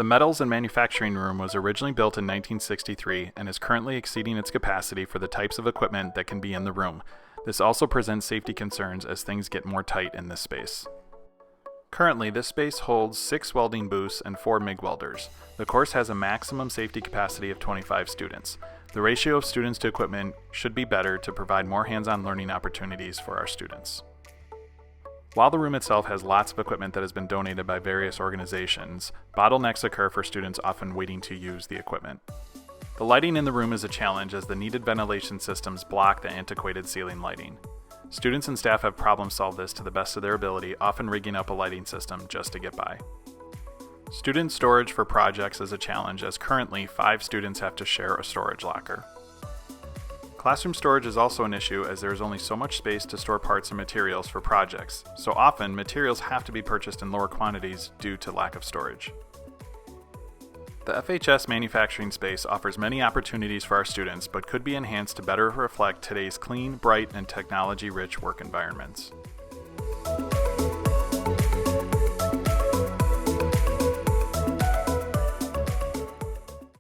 The metals and manufacturing room was originally built in 1963 and is currently exceeding its capacity for the types of equipment that can be in the room. This also presents safety concerns as things get more tight in this space. Currently, this space holds 6 welding booths and 4 MIG welders. The course has a maximum safety capacity of 25 students. The ratio of students to equipment should be better to provide more hands-on learning opportunities for our students. While the room itself has lots of equipment that has been donated by various organizations, bottlenecks occur for students often waiting to use the equipment. The lighting in the room is a challenge as the needed ventilation systems block the antiquated ceiling lighting. Students and staff have problem-solved this to the best of their ability, often rigging up a lighting system just to get by. Student storage for projects is a challenge as currently 5 students have to share a storage locker. Classroom storage is also an issue as there is only so much space to store parts and materials for projects, so often materials have to be purchased in lower quantities due to lack of storage. The FHS manufacturing space offers many opportunities for our students but could be enhanced to better reflect today's clean, bright, and technology-rich work environments.